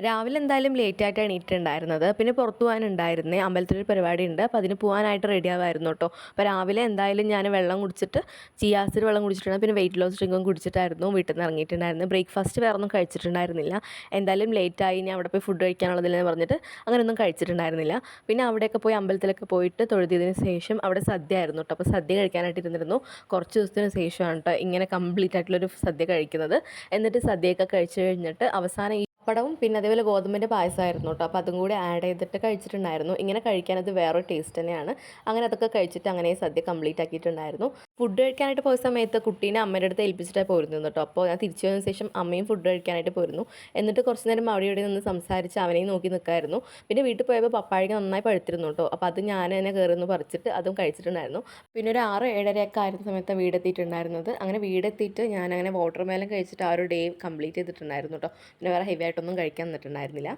രാവിലെ എന്തായാലും ലേറ്റായിട്ട് എണീറ്റിട്ടുണ്ടായിരുന്നത്. പിന്നെ പുറത്ത് പോകാനുണ്ടായിരുന്നേ. അമ്പലത്തിലൊരു പരിപാടിയുണ്ട്. അപ്പോൾ അതിന് പോകാനായിട്ട് റെഡി ആവായിരുന്നു കേട്ടോ. അപ്പോൾ രാവിലെ എന്തായാലും ഞാൻ വെള്ളം കുടിച്ചിട്ട് ചിയാ സീഡ് വെള്ളം കുടിച്ചിട്ടുണ്ട്. പിന്നെ വെയിറ്റ് ലോസ് ഡ്രിങ്കും കുടിച്ചിട്ടായിരുന്നു വീട്ടിൽ നിന്ന് ഇറങ്ങിയിട്ടുണ്ടായിരുന്നത്. ബ്രേക്ക്ഫാസ്റ്റ് വേറൊന്നും കഴിച്ചിട്ടുണ്ടായിരുന്നില്ല. എന്തായാലും ലേറ്റായി, ഇനി അവിടെ പോയി ഫുഡ് കഴിക്കാനുള്ളതില്ലെന്ന് പറഞ്ഞിട്ട് അങ്ങനെയൊന്നും കഴിച്ചിട്ടുണ്ടായിരുന്നില്ല. പിന്നെ അവിടെയൊക്കെ പോയി അമ്പലത്തിലൊക്കെ പോയിട്ട് തൊഴുതിയതിന് ശേഷം അവിടെ സദ്യ ആയിരുന്നു കേട്ടോ. അപ്പോൾ സദ്യ കഴിക്കാനായിട്ട് ഇരുന്നിരുന്നു. കുറച്ച് ദിവസത്തിന് ശേഷമാണ് കേട്ടോ ഇങ്ങനെ കംപ്ലീറ്റ് ആയിട്ടുള്ളൊരു സദ്യ കഴിക്കുന്നത്. എന്നിട്ട് സദ്യയൊക്കെ കഴിച്ച് കഴിഞ്ഞിട്ട് അവസാനം പപ്പടവും പിന്നെ അതേപോലെ ഗോതമ്പിൻ്റെ പായസമായിരുന്നു കേട്ടോ. അപ്പോൾ അതും കൂടി ആഡ് ചെയ്തിട്ട് കഴിച്ചിട്ടുണ്ടായിരുന്നു. ഇങ്ങനെ കഴിക്കാനത് വേറൊരു ടേസ്റ്റ് തന്നെയാണ്. അങ്ങനെ അതൊക്കെ കഴിച്ചിട്ട് അങ്ങനെ സദ്യ കംപ്ലീറ്റ് ആക്കിയിട്ടുണ്ടായിരുന്നു. ഫുഡ് കഴിക്കാനായിട്ട് പോയ സമയത്ത് കുട്ടീനെ അമ്മയുടെ അടുത്ത് ഏൽപ്പിച്ചിട്ടാണ് പോരുന്നത് കേട്ടോ. അപ്പോൾ ഞാൻ തിരിച്ചു വന്നതിന് ശേഷം അമ്മയും ഫുഡ് കഴിക്കാനായിട്ട് പോരുന്നു. എന്നിട്ട് കുറച്ച് നേരം അവിടെ ഇവിടെ നിന്ന് സംസാരിച്ച് അവനെയും നോക്കി നിൽക്കായിരുന്നു. പിന്നെ വീട്ടിൽ പോയപ്പോൾ പപ്പാഴയ്ക്ക് നന്നായി പഴുത്തിരുന്നു കേട്ടോ. അപ്പോൾ അത് ഞാൻ തന്നെ കയറി നിന്ന് പറിച്ചിട്ട് അതും കഴിച്ചിട്ടുണ്ടായിരുന്നു. പിന്നെ ഒരു 6, 7:30 ആയിരുന്ന സമയത്ത് വീടെത്തിയിട്ടുണ്ടായിരുന്നത്. അങ്ങനെ വീടെത്തിയിട്ട് ഞാൻ അങ്ങനെ വാട്ടർ മെലൺ കഴിച്ചിട്ട് ആ ഒരു ഡേ കംപ്ലീറ്റ് ചെയ്തിട്ടുണ്ടായിരുന്നു കേട്ടോ. പിന്നെ വേറെ ഹെവി ആയിട്ടൊന്നും കഴിക്കാൻ നിന്നിട്ടുണ്ടായിരുന്നില്ല.